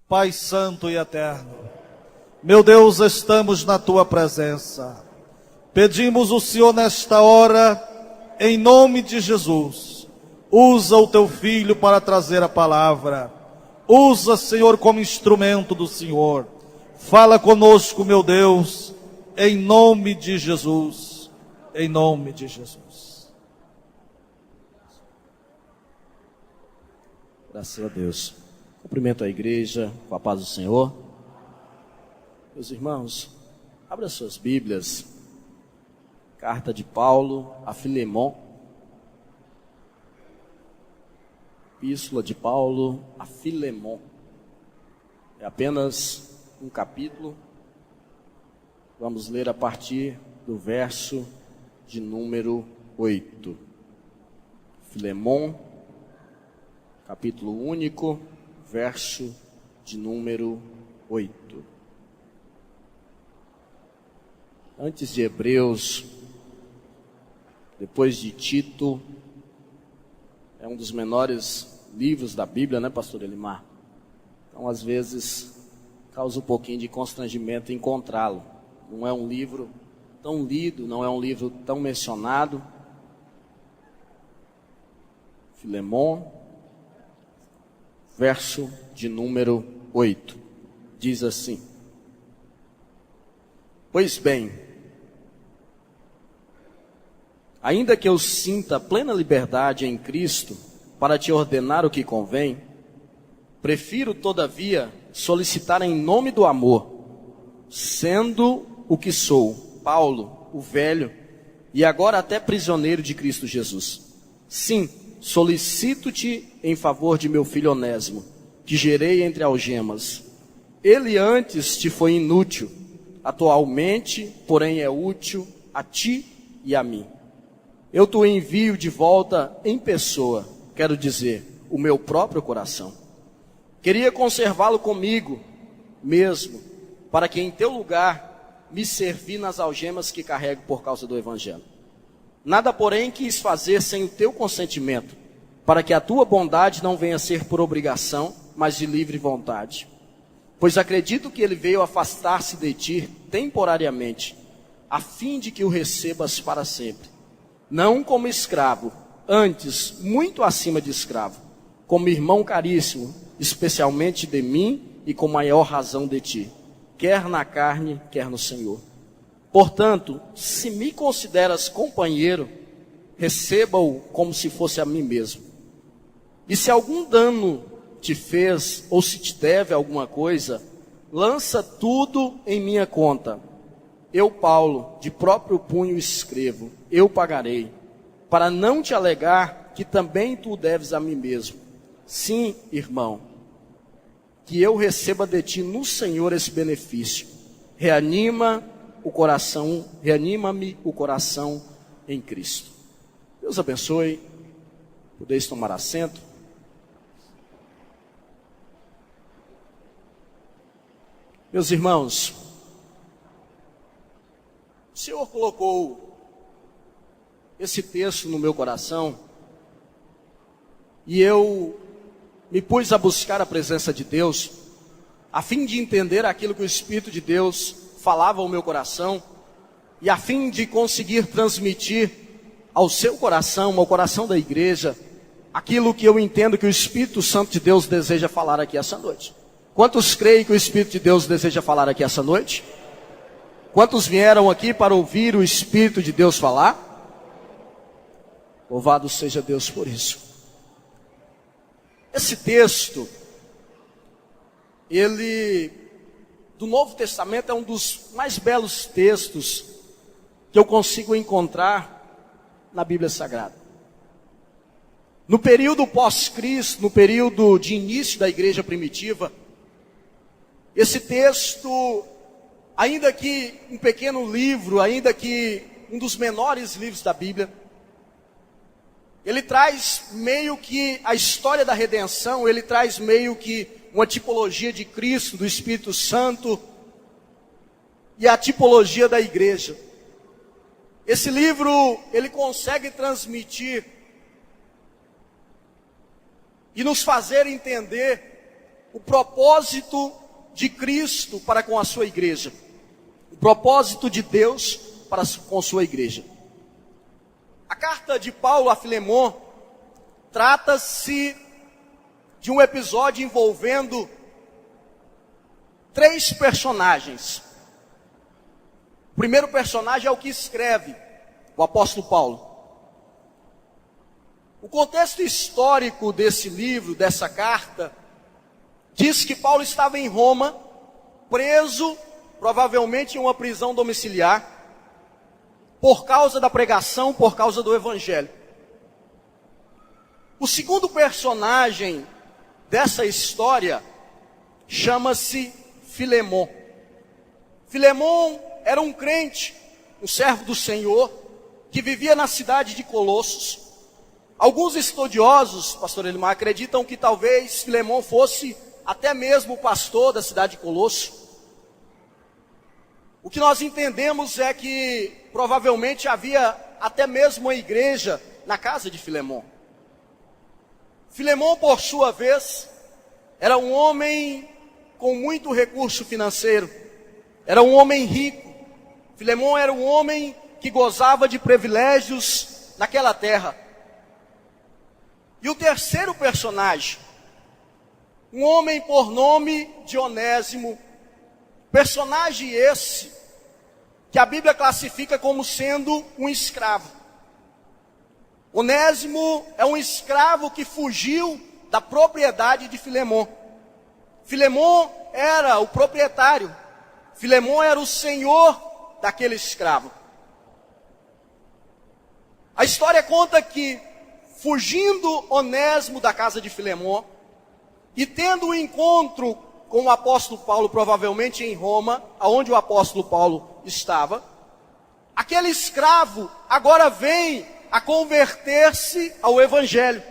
Pai Santo e Eterno, meu Deus, estamos na Tua presença. Pedimos o Senhor nesta hora, em nome de Jesus, usa o Teu Filho para trazer a palavra. Usa, Senhor, como instrumento do Senhor. Fala conosco, meu Deus, em nome de Jesus. Em nome de Jesus. Graças a Deus. Cumprimento a igreja com a paz do Senhor. Meus irmãos, abra suas Bíblias. Carta de Paulo a Filemon. Epístola de Paulo a Filemon. É apenas um capítulo. Vamos ler a partir do verso de número 8. Filemon, capítulo único, verso de número 8. Antes de Hebreus, depois de Tito, é um dos menores livros da Bíblia, né, pastor Elimar? Então, às vezes, causa um pouquinho de constrangimento encontrá-lo. Não é um livro tão lido, não é um livro tão mencionado. Filemon, verso de número 8, diz assim: Pois bem, ainda que eu sinta plena liberdade em Cristo para te ordenar o que convém, prefiro, todavia, solicitar em nome do amor, sendo o que sou, Paulo, o velho, e agora até prisioneiro de Cristo Jesus. Sim, solicito-te em favor de meu filho Onésimo, que gerei entre algemas. Ele antes te foi inútil, atualmente, porém, é útil a ti e a mim. Eu te envio de volta em pessoa, quero dizer, o meu próprio coração. Queria conservá-lo comigo mesmo, para que em teu lugar me servi nas algemas que carrego por causa do Evangelho. Nada, porém, quis fazer sem o teu consentimento, para que a tua bondade não venha a ser por obrigação, mas de livre vontade. Pois acredito que ele veio afastar-se de ti temporariamente, a fim de que o recebas para sempre. Não como escravo, antes, muito acima de escravo, como irmão caríssimo, especialmente de mim e com maior razão de ti, quer na carne, quer no Senhor. Portanto, se me consideras companheiro, receba-o como se fosse a mim mesmo. E se algum dano te fez, ou se te deve alguma coisa, lança tudo em minha conta. Eu, Paulo, de próprio punho escrevo, eu pagarei, para não te alegar que também tu deves a mim mesmo. Sim, irmão, que eu receba de ti no Senhor esse benefício. Reanima-me o coração em Cristo. Deus abençoe. Podeis tomar assento. Meus irmãos, o Senhor colocou esse texto no meu coração e eu me pus a buscar a presença de Deus, a fim de entender aquilo que o Espírito de Deus falava ao meu coração, e a fim de conseguir transmitir ao seu coração, ao coração da igreja, aquilo que eu entendo que o Espírito Santo de Deus deseja falar aqui essa noite. Quantos creem que o Espírito de Deus deseja falar aqui essa noite? Quantos vieram aqui para ouvir o Espírito de Deus falar? Louvado seja Deus por isso. Esse texto, ele, do Novo Testamento, é um dos mais belos textos que eu consigo encontrar na Bíblia Sagrada. No período pós-Cristo, no período de início da igreja primitiva, esse texto, ainda que um pequeno livro, ainda que um dos menores livros da Bíblia, ele traz meio que a história da redenção, ele traz meio que uma tipologia de Cristo, do Espírito Santo, e a tipologia da igreja. Esse livro, ele consegue transmitir e nos fazer entender o propósito de Cristo para com a sua igreja. O propósito de Deus para com a sua igreja. A carta de Paulo a Filemon trata-se de um episódio envolvendo 3 personagens. O primeiro personagem é o que escreve, o apóstolo Paulo. O contexto histórico desse livro, dessa carta, diz que Paulo estava em Roma, preso, provavelmente em uma prisão domiciliar, por causa da pregação, por causa do evangelho. O segundo personagem dessa história chama-se Filemon. Filemon era um crente, um servo do Senhor, que vivia na cidade de Colossos. Alguns estudiosos, pastor Elimar, acreditam que talvez Filemon fosse até mesmo o pastor da cidade de Colossos. O que nós entendemos é que provavelmente havia até mesmo uma igreja na casa de Filemon. Filemon, por sua vez, era um homem com muito recurso financeiro. Era um homem rico. Filemon era um homem que gozava de privilégios naquela terra. E o terceiro personagem, um homem por nome de Onésimo, personagem esse que a Bíblia classifica como sendo um escravo. Onésimo é um escravo que fugiu da propriedade de Filemon. Filemon era o proprietário. Filemon era o senhor daquele escravo. A história conta que, fugindo Onésimo da casa de Filemon, e tendo um encontro com o apóstolo Paulo, provavelmente em Roma, aonde o apóstolo Paulo estava, aquele escravo agora vem a converter-se ao evangelho.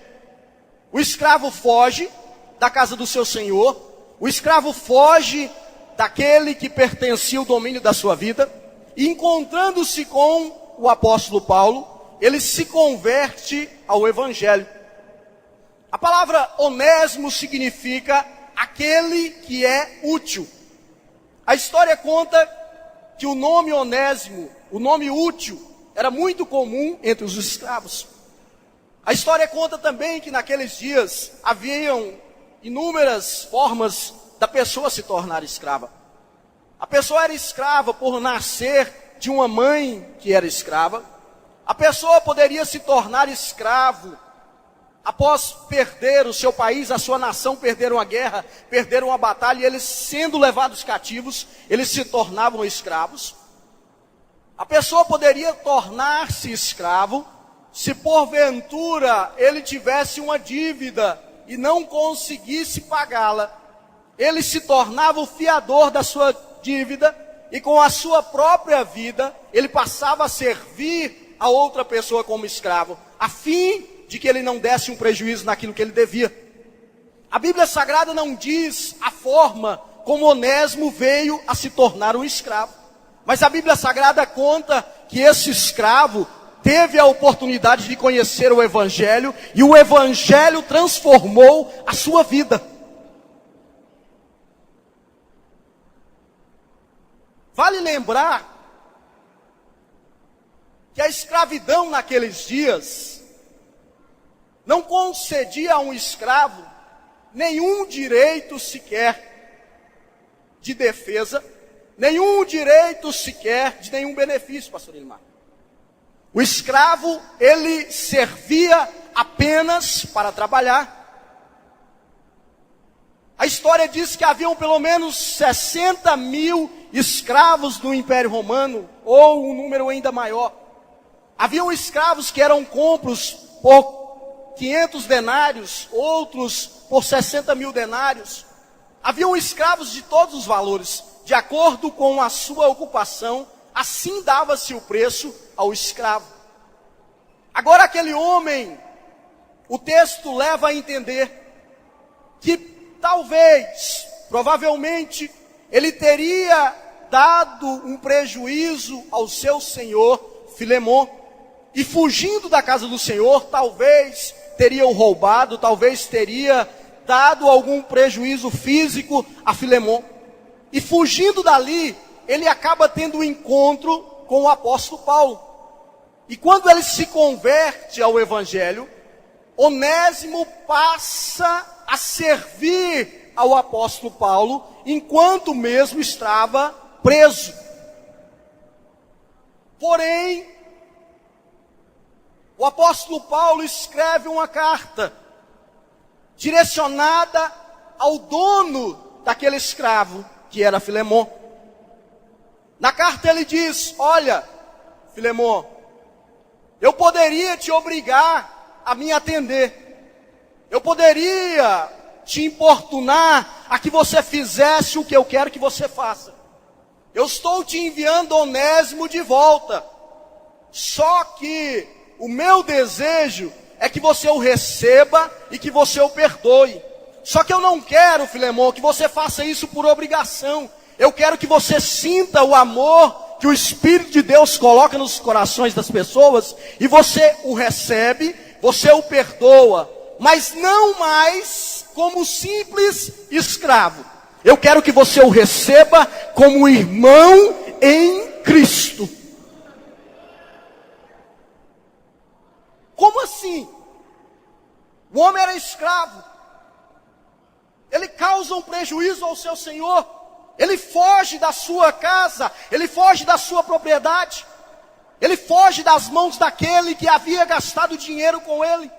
O escravo foge da casa do seu senhor, o escravo foge daquele que pertencia ao domínio da sua vida, e encontrando-se com o apóstolo Paulo, ele se converte ao evangelho. A palavra Onésimo significa aquele que é útil. A história conta que o nome Onésimo, o nome útil, era muito comum entre os escravos. A história conta também que naqueles dias haviam inúmeras formas da pessoa se tornar escrava. A pessoa era escrava por nascer de uma mãe que era escrava. A pessoa poderia se tornar escravo após perder o seu país, a sua nação, perderam a guerra, perderam a batalha, e eles sendo levados cativos, eles se tornavam escravos. A pessoa poderia tornar-se escravo se porventura ele tivesse uma dívida e não conseguisse pagá-la. Ele se tornava o fiador da sua dívida e com a sua própria vida ele passava a servir a outra pessoa como escravo, a fim de que ele não desse um prejuízo naquilo que ele devia. A Bíblia Sagrada não diz a forma como Onésimo veio a se tornar um escravo. Mas a Bíblia Sagrada conta que esse escravo teve a oportunidade de conhecer o Evangelho, e o Evangelho transformou a sua vida. Vale lembrar que a escravidão naqueles dias não concedia a um escravo nenhum direito sequer de defesa, nenhum direito sequer de nenhum benefício, pastor Elimar. O escravo, ele servia apenas para trabalhar. A história diz que haviam pelo menos 60 mil escravos no Império Romano, ou um número ainda maior. Haviam escravos que eram compros por 500 denários, outros por 60 mil denários. Haviam escravos de todos os valores, de acordo com a sua ocupação, assim dava-se o preço ao escravo. Agora aquele homem, o texto leva a entender que talvez, provavelmente, ele teria dado um prejuízo ao seu senhor Filemon, e fugindo da casa do Senhor, talvez teria o roubado, talvez teria dado algum prejuízo físico a Filemon. E fugindo dali, ele acaba tendo um encontro com o apóstolo Paulo. E quando ele se converte ao evangelho, Onésimo passa a servir ao apóstolo Paulo, enquanto mesmo estava preso. Porém, o apóstolo Paulo escreve uma carta direcionada ao dono daquele escravo, que era Filemon. Na carta ele diz: olha, Filemon, eu poderia te obrigar a me atender. Eu poderia te importunar a que você fizesse o que eu quero que você faça. Eu estou te enviando Onésimo de volta. Só que o meu desejo é que você o receba e que você o perdoe. Só que eu não quero, Filemon, que você faça isso por obrigação. Eu quero que você sinta o amor que o Espírito de Deus coloca nos corações das pessoas, e você o recebe, você o perdoa, mas não mais como simples escravo. Eu quero que você o receba como irmão em Cristo. Como assim? O homem era escravo. Ele causa um prejuízo ao seu senhor. Ele foge da sua casa, ele foge da sua propriedade, ele foge das mãos daquele que havia gastado dinheiro com ele.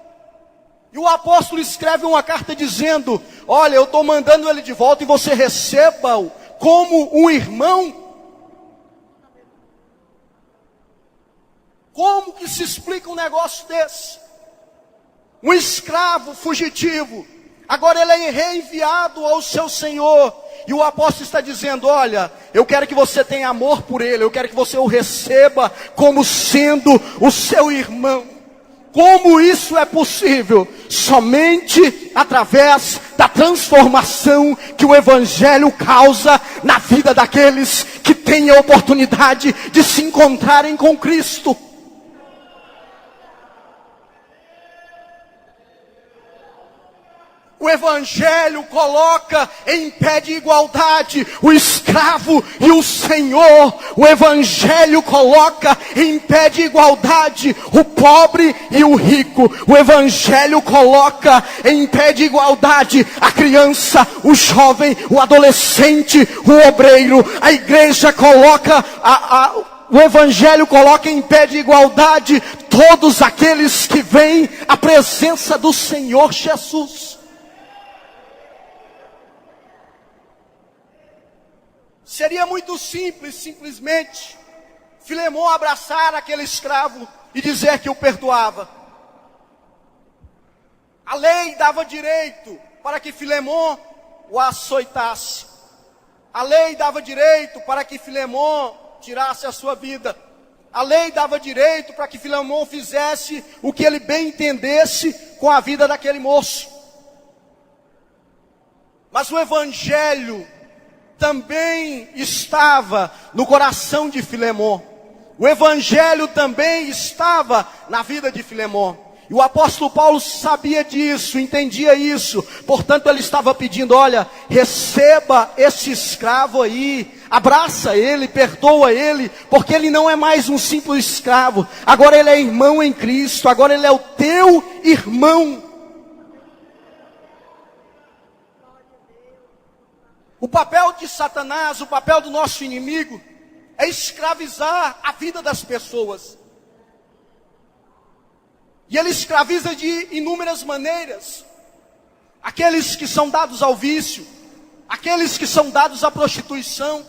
E o apóstolo escreve uma carta dizendo: olha, eu estou mandando ele de volta e você receba-o como um irmão. Como que se explica um negócio desse? Um escravo fugitivo, agora ele é reenviado ao seu senhor. E o apóstolo está dizendo: olha, eu quero que você tenha amor por ele, eu quero que você o receba como sendo o seu irmão. Como isso é possível? Somente através da transformação que o evangelho causa na vida daqueles que têm a oportunidade de se encontrarem com Cristo. O evangelho coloca em pé de igualdade o escravo e o senhor. O evangelho coloca em pé de igualdade o pobre e o rico. O evangelho coloca em pé de igualdade a criança, o jovem, o adolescente, o obreiro. A igreja coloca o evangelho coloca em pé de igualdade todos aqueles que vêm à presença do Senhor Jesus. Seria muito simples, simplesmente, Filemon abraçar aquele escravo e dizer que o perdoava. A lei dava direito para que Filemon o açoitasse. A lei dava direito para que Filemon tirasse a sua vida. A lei dava direito para que Filemon fizesse o que ele bem entendesse com a vida daquele moço. Mas o evangelho também estava no coração de Filemon. O evangelho também estava na vida de Filemon. E o apóstolo Paulo sabia disso, entendia isso. Portanto, ele estava pedindo: olha, receba esse escravo aí, abraça ele, perdoa ele, porque ele não é mais um simples escravo. Agora ele é irmão em Cristo, agora ele é o teu irmão. O papel de Satanás, o papel do nosso inimigo, é escravizar a vida das pessoas. E ele escraviza de inúmeras maneiras. Aqueles que são dados ao vício, aqueles que são dados à prostituição,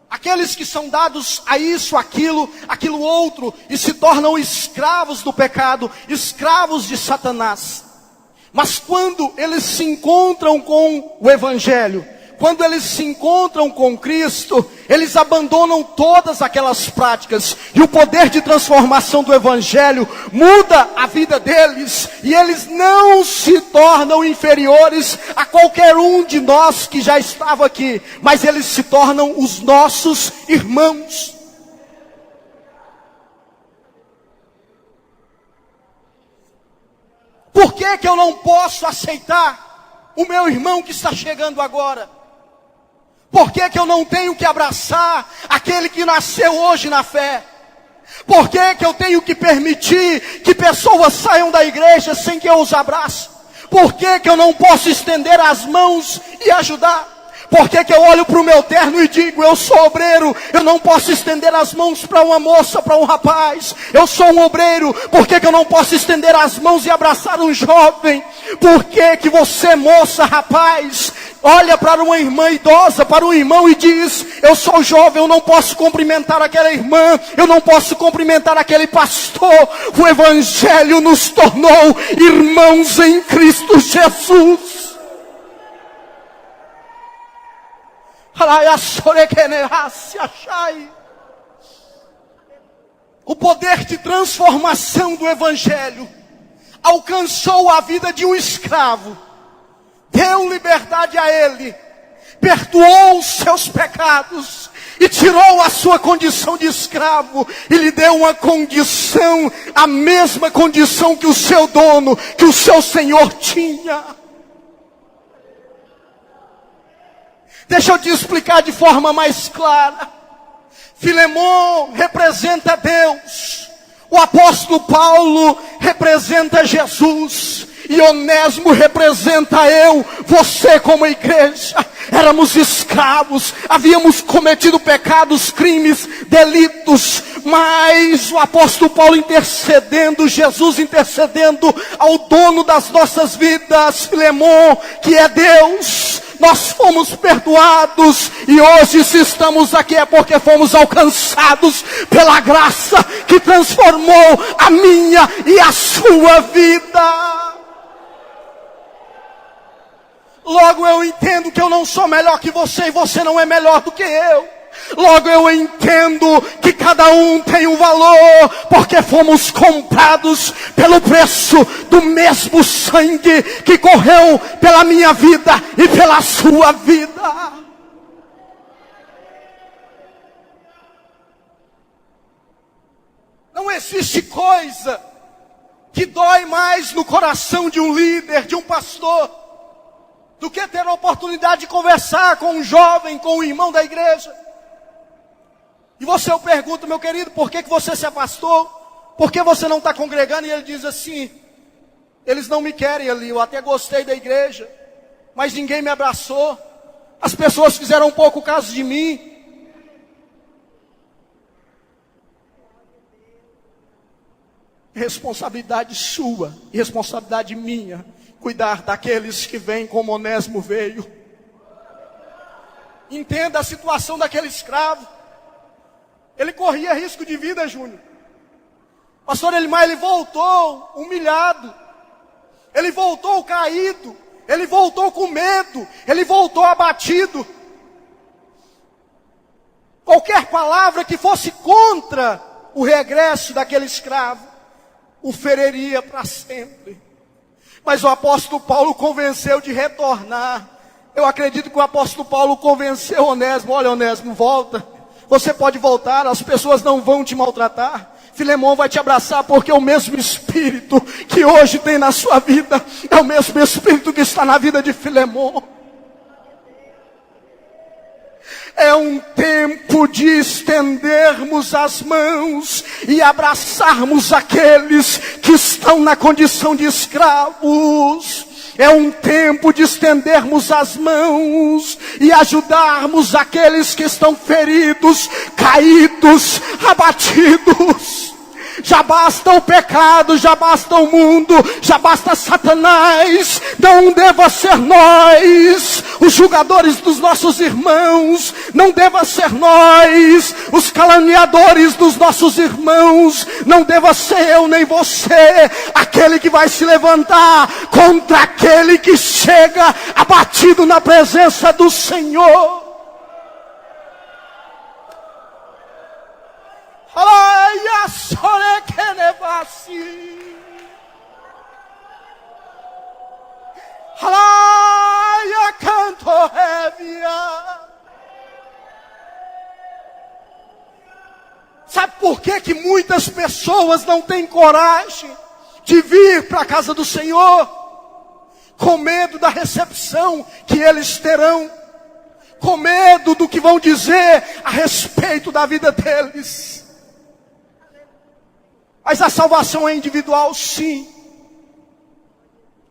aqueles que são dados a isso, aquilo outro, e se tornam escravos do pecado, escravos de Satanás. Mas quando eles se encontram com o evangelho, quando eles se encontram com Cristo, eles abandonam todas aquelas práticas, e o poder de transformação do evangelho muda a vida deles, e eles não se tornam inferiores a qualquer um de nós que já estava aqui, mas eles se tornam os nossos irmãos. Por que que eu não posso aceitar o meu irmão que está chegando agora? Por que que eu não tenho que abraçar aquele que nasceu hoje na fé? Por que que eu tenho que permitir que pessoas saiam da igreja sem que eu os abrace? Por que que eu não posso estender as mãos e ajudar? Por que que eu olho para o meu terno e digo, eu sou obreiro, eu não posso estender as mãos para uma moça, para um rapaz? Eu sou um obreiro, por que que eu não posso estender as mãos e abraçar um jovem? Por que que você, moça, rapaz, olha para uma irmã idosa, para um irmão e diz, eu sou jovem, eu não posso cumprimentar aquela irmã, eu não posso cumprimentar aquele pastor? O Evangelho nos tornou irmãos em Cristo Jesus. O poder de transformação do Evangelho alcançou a vida de um escravo, deu liberdade a ele, perdoou os seus pecados e tirou a sua condição de escravo e lhe deu uma condição, a mesma condição que o seu dono, que o seu senhor tinha. Deixa eu te explicar de forma mais clara. Filemon representa Deus. O apóstolo Paulo representa Jesus. E Onésimo representa eu, você como igreja. Éramos escravos, havíamos cometido pecados, crimes, delitos. Mas o apóstolo Paulo intercedendo, Jesus intercedendo ao dono das nossas vidas, Filemon, que é Deus. Nós fomos perdoados e hoje se estamos aqui é porque fomos alcançados pela graça que transformou a minha e a sua vida. Logo eu entendo que eu não sou melhor que você e você não é melhor do que eu. Logo eu entendo que cada um tem um valor, porque fomos comprados pelo preço do mesmo sangue que correu pela minha vida e pela sua vida. Não existe coisa que dói mais no coração de um líder, de um pastor, do que ter a oportunidade de conversar com um jovem, com um irmão da igreja. E você, eu pergunto, meu querido, por que você se afastou? Por que você não está congregando? E ele diz assim, eles não me querem ali, eu até gostei da igreja, mas ninguém me abraçou. As pessoas fizeram um pouco caso de mim. Responsabilidade sua e responsabilidade minha, cuidar daqueles que vêm como Onésimo veio. Entenda a situação daquele escravo. Ele corria risco de vida, Júnior. Pastor Elimar, ele voltou humilhado. Ele voltou caído. Ele voltou com medo. Ele voltou abatido. Qualquer palavra que fosse contra o regresso daquele escravo, o feriria para sempre. Mas o apóstolo Paulo convenceu de retornar. Eu acredito que o apóstolo Paulo convenceu Onésimo. Olha, Onésimo, volta. Você pode voltar, as pessoas não vão te maltratar. Filemon vai te abraçar, porque o mesmo Espírito que hoje tem na sua vida é o mesmo Espírito que está na vida de Filemon. É um tempo de estendermos as mãos e abraçarmos aqueles que estão na condição de escravos. É um tempo de estendermos as mãos e ajudarmos aqueles que estão feridos, caídos, abatidos. Já basta o pecado, já basta o mundo, já basta Satanás. Não deva ser nós os julgadores dos nossos irmãos. Não deva ser nós os caluniadores dos nossos irmãos. Não deva ser eu nem você aquele que vai se levantar contra aquele que chega abatido na presença do Senhor. Aleluia, sore que nevasi. Aleluia, canto revia. Sabe por que muitas pessoas não têm coragem de vir para a casa do Senhor? com medo da recepção que eles terão, com medo do que vão dizer a respeito da vida deles. Mas a salvação é individual, sim.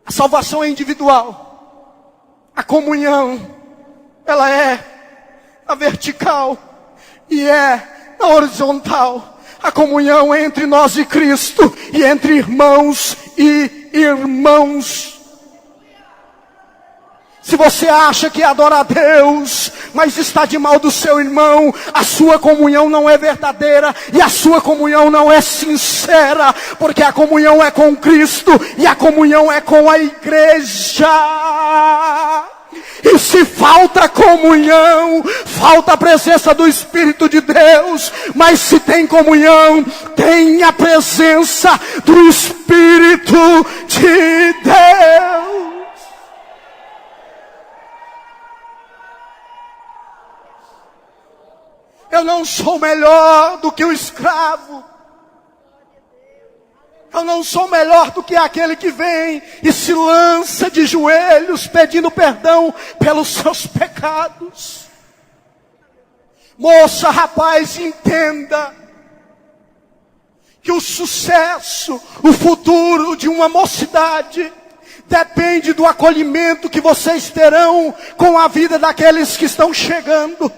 A salvação é individual. A comunhão, ela é na vertical e é na horizontal. A comunhão é entre nós e Cristo, e entre irmãos e irmãos. Se você acha que adora a Deus, mas está de mal do seu irmão, a sua comunhão não é verdadeira e a sua comunhão não é sincera, porque a comunhão é com Cristo e a comunhão é com a igreja. E se falta comunhão, falta a presença do Espírito de Deus. Mas se tem comunhão, tem a presença do Espírito de Deus. Eu não sou melhor do que o escravo. Eu não sou melhor do que aquele que vem e se lança de joelhos pedindo perdão pelos seus pecados. Moça, rapaz, entenda que o sucesso, o futuro de uma mocidade depende do acolhimento que vocês terão com a vida daqueles que estão chegando.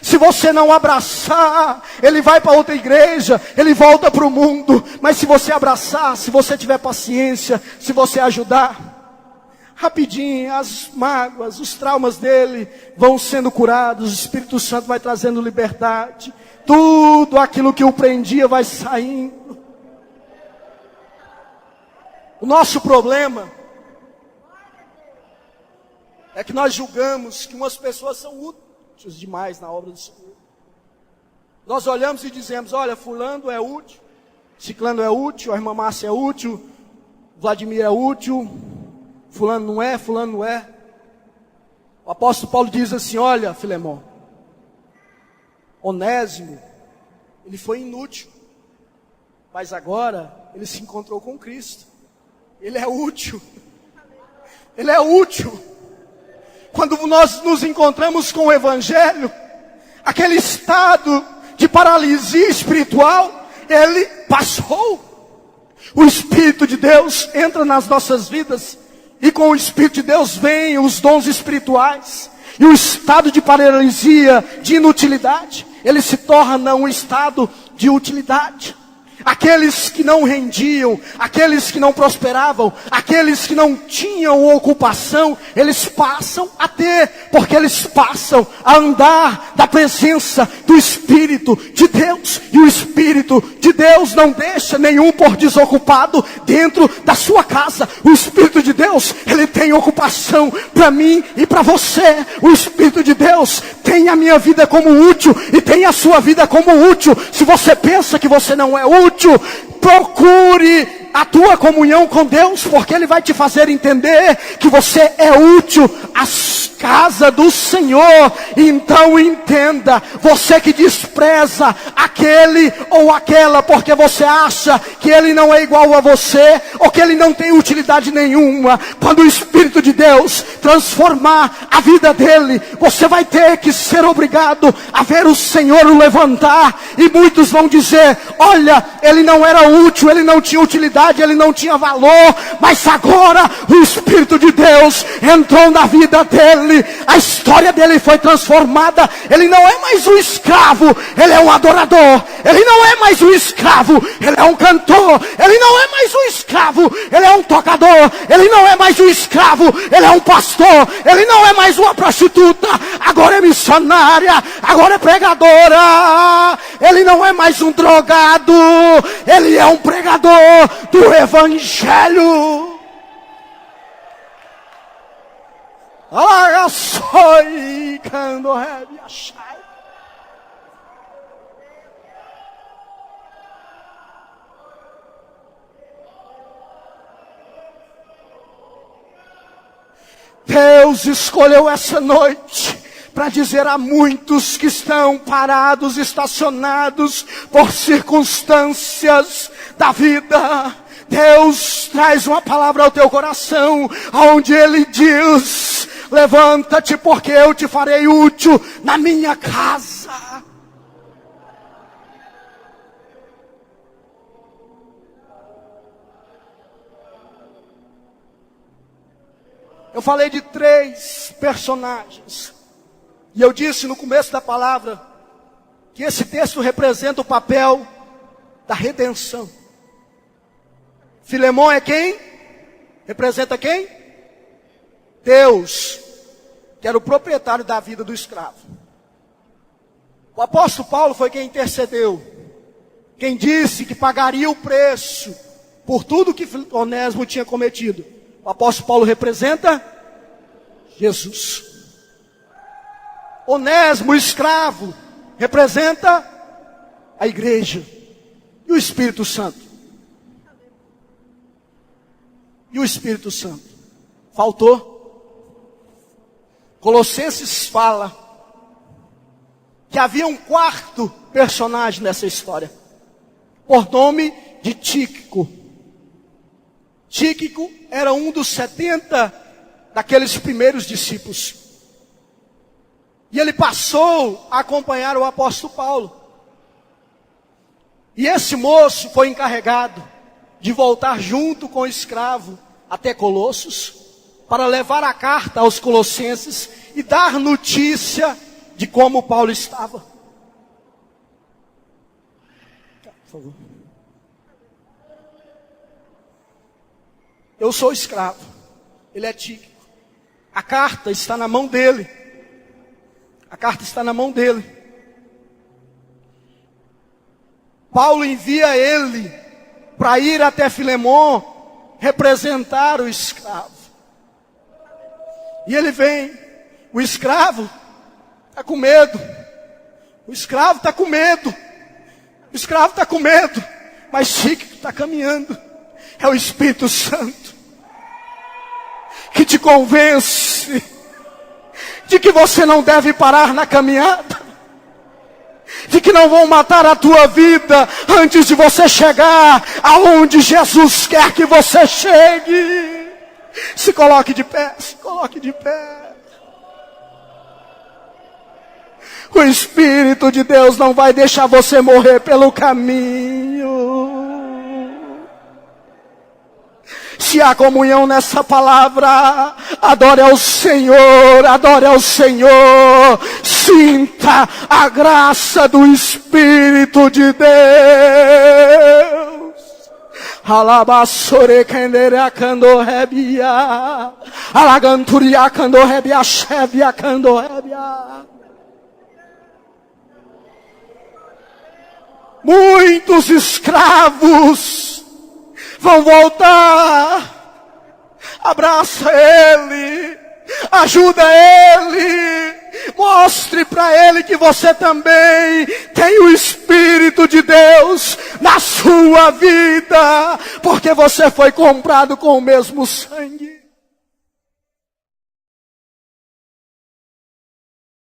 Se você não abraçar, ele vai para outra igreja, ele volta para o mundo. Mas se você abraçar, se você tiver paciência, se você ajudar, rapidinho, as mágoas, os traumas dele vão sendo curados. O Espírito Santo vai trazendo liberdade. Tudo aquilo que o prendia vai saindo. O nosso problema é que nós julgamos que umas pessoas são úteis demais na obra do Senhor. Nós olhamos e dizemos: olha, fulano é útil, ciclano é útil, a irmã Márcia é útil, Vladimir é útil, fulano não é, fulano não é. O apóstolo Paulo diz assim: olha, Filemão, Onésimo, ele foi inútil, mas agora ele se encontrou com Cristo. Ele é útil. Ele é útil. Quando nós nos encontramos com o Evangelho, aquele estado de paralisia espiritual, ele passou. O Espírito de Deus entra nas nossas vidas, e com o Espírito de Deus vem os dons espirituais. E o estado de paralisia, de inutilidade, ele se torna um estado de utilidade. Aqueles que não rendiam, aqueles que não prosperavam, aqueles que não tinham ocupação, eles passam a ter, porque eles passam a andar da presença do Espírito de Deus. E o Espírito de Deus não deixa nenhum por desocupado dentro da sua casa. O Espírito de Deus, ele tem ocupação para mim e para você. O Espírito de Deus tem a minha vida como útil e tem a sua vida como útil. Se você pensa que você não é útil, procure a tua comunhão com Deus, porque Ele vai te fazer entender que você é útil à casa do Senhor. Então entenda, você que despreza aquele ou aquela, porque você acha que ele não é igual a você, ou que ele não tem utilidade nenhuma, quando o Espírito de Deus transformar a vida dele, você vai ter que ser obrigado a ver o Senhor o levantar. E muitos vão dizer: olha, ele não era útil, ele não tinha utilidade, ele não tinha valor, mas agora o Espírito de Deus entrou na vida dele, a história dele foi transformada. Ele não é mais um escravo, ele é um adorador. Ele não é mais um escravo, ele é um cantor. Ele não é mais um escravo, ele é um tocador. Ele não é mais um escravo, ele é um pastor. Ele não é mais uma prostituta, agora é missionária, agora é pregadora. Ele não é mais um drogado, ele é um pregador do Evangelho. Deus escolheu essa noite para dizer a muitos que estão parados, estacionados por circunstâncias da vida: Deus traz uma palavra ao teu coração, onde Ele diz: levanta-te, porque eu te farei útil na minha casa. Eu falei de 3 personagens. E eu disse no começo da palavra que esse texto representa o papel da redenção. Filemão é quem? Representa quem? Deus, que era o proprietário da vida do escravo. O apóstolo Paulo foi quem intercedeu, quem disse que pagaria o preço por tudo que Onésimo tinha cometido. O apóstolo Paulo representa Jesus. Onésimo, o escravo, representa a igreja e o Espírito Santo. E o Espírito Santo. Faltou? Colossenses fala que havia um 4º personagem nessa história, por nome de Tíquico. Tíquico era um dos 70 daqueles primeiros discípulos. E ele passou a acompanhar o apóstolo Paulo. E esse moço foi encarregado de voltar junto com o escravo até Colossos, para levar a carta aos colossenses e dar notícia de como Paulo estava. Por favor. Eu sou escravo, ele é Tíquico. A carta está na mão dele. A carta está na mão dele. Paulo envia ele para ir até Filemão representar o escravo. E ele vem. O escravo está com medo. O escravo está com medo. O escravo está com medo. Mas Tíquico está caminhando. É o Espírito Santo que te convence de que você não deve parar na caminhada, de que não vão matar a tua vida antes de você chegar aonde Jesus quer que você chegue. Se coloque de pé, se coloque de pé. O Espírito de Deus não vai deixar você morrer pelo caminho. Se há comunhão nessa palavra, adore ao Senhor, adore ao Senhor. Sinta a graça do Espírito de Deus. Alabassore kendere kando rebia, alaganturia kando rebia, chevia kando rebia. Muitos escravos vão voltar. Abraça ele, ajuda ele, mostre para ele que você também tem o Espírito de Deus na sua vida, porque você foi comprado com o mesmo sangue.